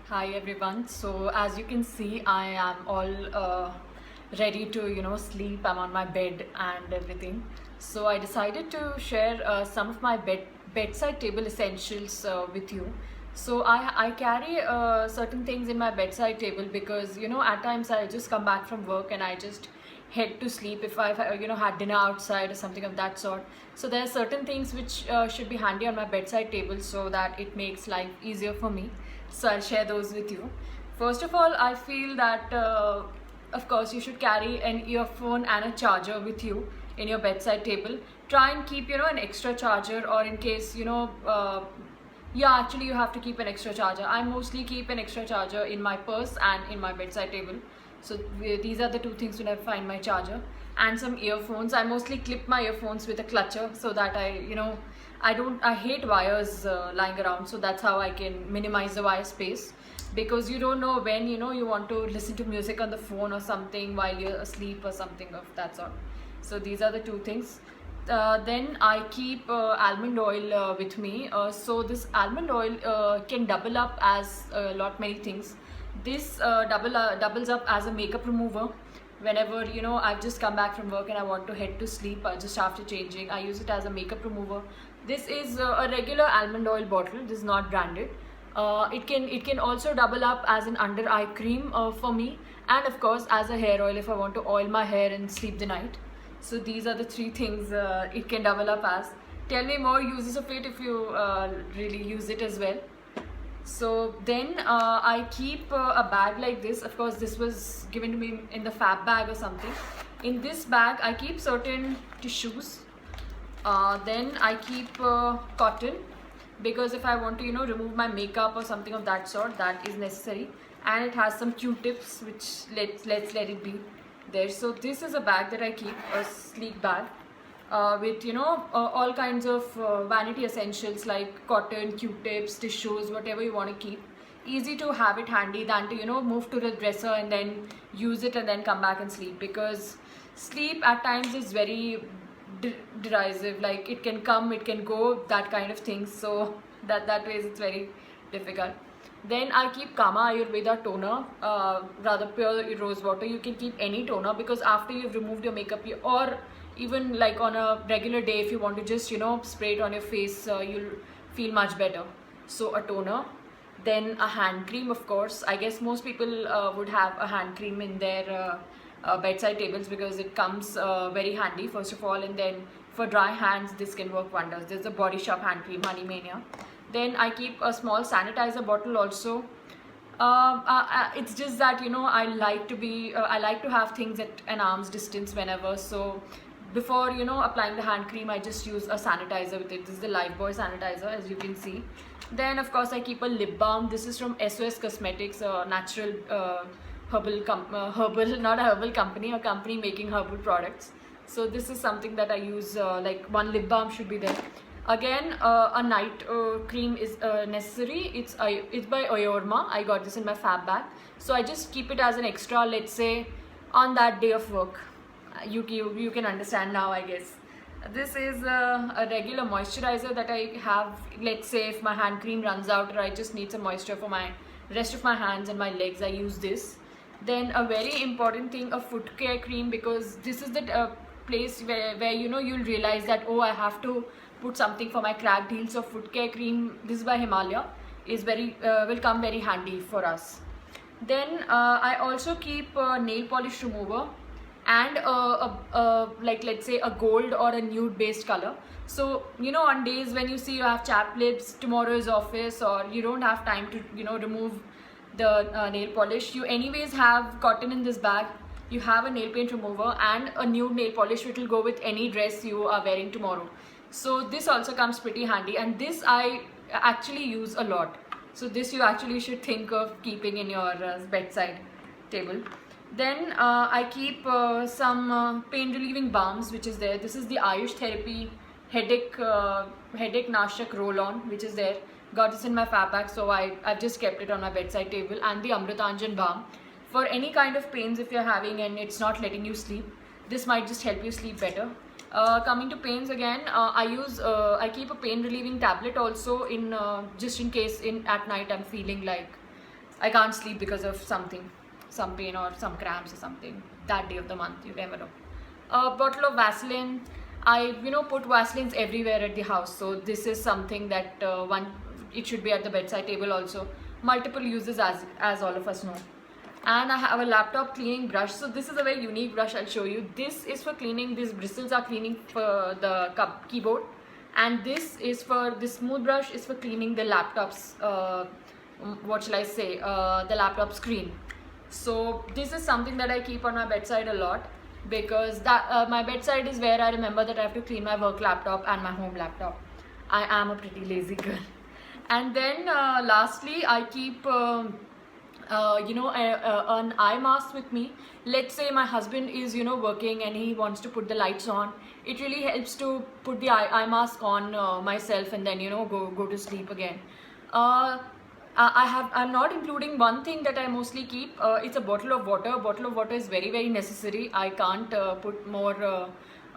Hi everyone. So as you can see, I am all ready to sleep. I'm on my bed and everything. So I decided to share some of my bedside table essentials with you. So I carry certain things in my bedside table because at times I just come back from work and I just head to sleep if I've had dinner outside or something of that sort. So there are certain things which should be handy on my bedside table so that it makes life easier for me. So I'll share those with you. First of all, I feel that of course you should carry an earphone and a charger with you in your bedside table. Try and keep an extra charger, or in case yeah, actually you have to keep an extra charger. I mostly keep an extra charger in my purse and in my bedside table. So these are the two things when I find my charger. And some earphones. I mostly clip my earphones with a clutcher so that I hate wires lying around, so that's how I can minimize the wire space, because you don't know when you want to listen to music on the phone or something while you're asleep or something of that sort. So these are the two things. Then I keep almond oil with me. So this almond oil can double up as a lot many things. This doubles up as a makeup remover. Whenever I've just come back from work and I want to head to sleep just after changing, I use it as a makeup remover. This is a regular almond oil bottle. This is not branded. It can also double up as an under eye cream for me, and of course as a hair oil if I want to oil my hair and sleep the night. So these are the three things it can double up as. Tell me more uses of it if you really use it as well. So then I keep a bag like this. Of course this was given to me in the fab bag or something. In this bag I keep certain tissues. Then I keep cotton, because if I want to remove my makeup or something of that sort, that is necessary. And it has some q-tips, which let's let it be there. So this is a bag that I keep, a sleek bag with all kinds of vanity essentials like cotton, q-tips, tissues, whatever you want to keep. Easy to have it handy than to move to the dresser and then use it and then come back and sleep, because sleep at times is very derisive. Like, it can come, it can go, that kind of things. So that ways it's very difficult. Then I keep Kama Ayurveda toner, rather pure rose water. You can keep any toner, because after you've removed your makeup, or even like on a regular day, if you want to just spray it on your face, you'll feel much better. So a toner. Then a hand cream, of course. I guess most people would have a hand cream in their bedside tables, because it comes very handy, first of all. And then for dry hands, this can work wonders. There's a Body Shop hand cream, Honey Mania. Then I keep a small sanitizer bottle also. It's just that I like to have things at an arm's distance whenever. So before applying the hand cream, I just use a sanitizer with it. This is the Lifebuoy sanitizer, as you can see. Then of course I keep a lip balm. This is from SOS Cosmetics, a natural herbal, not a herbal company, a company making herbal products. So this is something that I use, like one lip balm should be there. Again, a night cream is necessary. It's by Oyorma. I got this in my fab bag. So I just keep it as an extra, let's say, on that day of work. You can understand now, I guess. This is a regular moisturizer that I have. Let's say if my hand cream runs out, or I just need some moisture for my rest of my hands and my legs, I use this. Then a very important thing, a foot care cream, because this is the place where you'll realize that, oh, I have to put something for my cracked heels. So foot care cream, this is by Himalaya, is very will come very handy for us. Then I also keep a nail polish remover, and like, let's say, a gold or a nude based color. So on days when you see you have chapped lips, tomorrow is office, or you don't have time to remove the nail polish, you anyways have cotton in this bag. You have a nail paint remover and a nude nail polish, which will go with any dress you are wearing tomorrow. So this also comes pretty handy, and this I actually use a lot. So this you actually should think of keeping in your bedside table. Then I keep some pain relieving balms, which is there. This is the Ayush Therapy headache Nashak roll-on, which is there. Got this in my fab bag, so I've just kept it on my bedside table. And the Amrutanjan balm for any kind of pains if you're having and it's not letting you sleep. This might just help you sleep better. Coming to pains again, I keep a pain relieving tablet also in just in case at night I'm feeling like I can't sleep because of something, some pain or some cramps or something that day of the month. You never know. A bottle of Vaseline. I put Vaselines everywhere at the house. So this is something that it should be at the bedside table also. Multiple uses as all of us know. And I have a laptop cleaning brush. So this is a very unique brush. I'll show you. This is for cleaning. These bristles are cleaning for the keyboard, and this smooth brush is for cleaning the laptop's what shall I say, the laptop screen. So this is something that I keep on my bedside a lot, because my bedside is where I remember that I have to clean my work laptop and my home laptop. I am a pretty lazy girl. And then lastly, I keep an eye mask with me. Let's say my husband is working and he wants to put the lights on. It really helps to put the eye mask on myself, and then go to sleep again. I'm not including one thing that I mostly keep. It's a bottle of water. A bottle of water is very, very necessary. I can't put more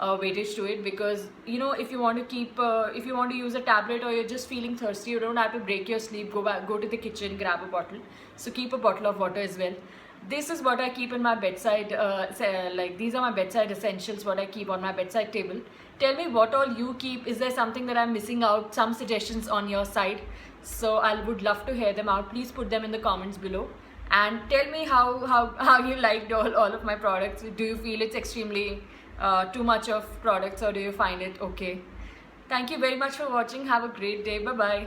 weightage to it, because if you want to use a tablet, or you're just feeling thirsty, you don't have to break your sleep, go to the kitchen, grab a bottle. So keep a bottle of water as well. This is what I keep in my bedside, these are my bedside essentials, what I keep on my bedside table. Tell me what all you keep. Is there something that I'm missing out? Some suggestions on your side. So I would love to hear them out. Please put them in the comments below. And tell me how you liked all of my products. Do you feel it's extremely too much of products, or do you find it okay? Thank you very much for watching. Have a great day. Bye bye.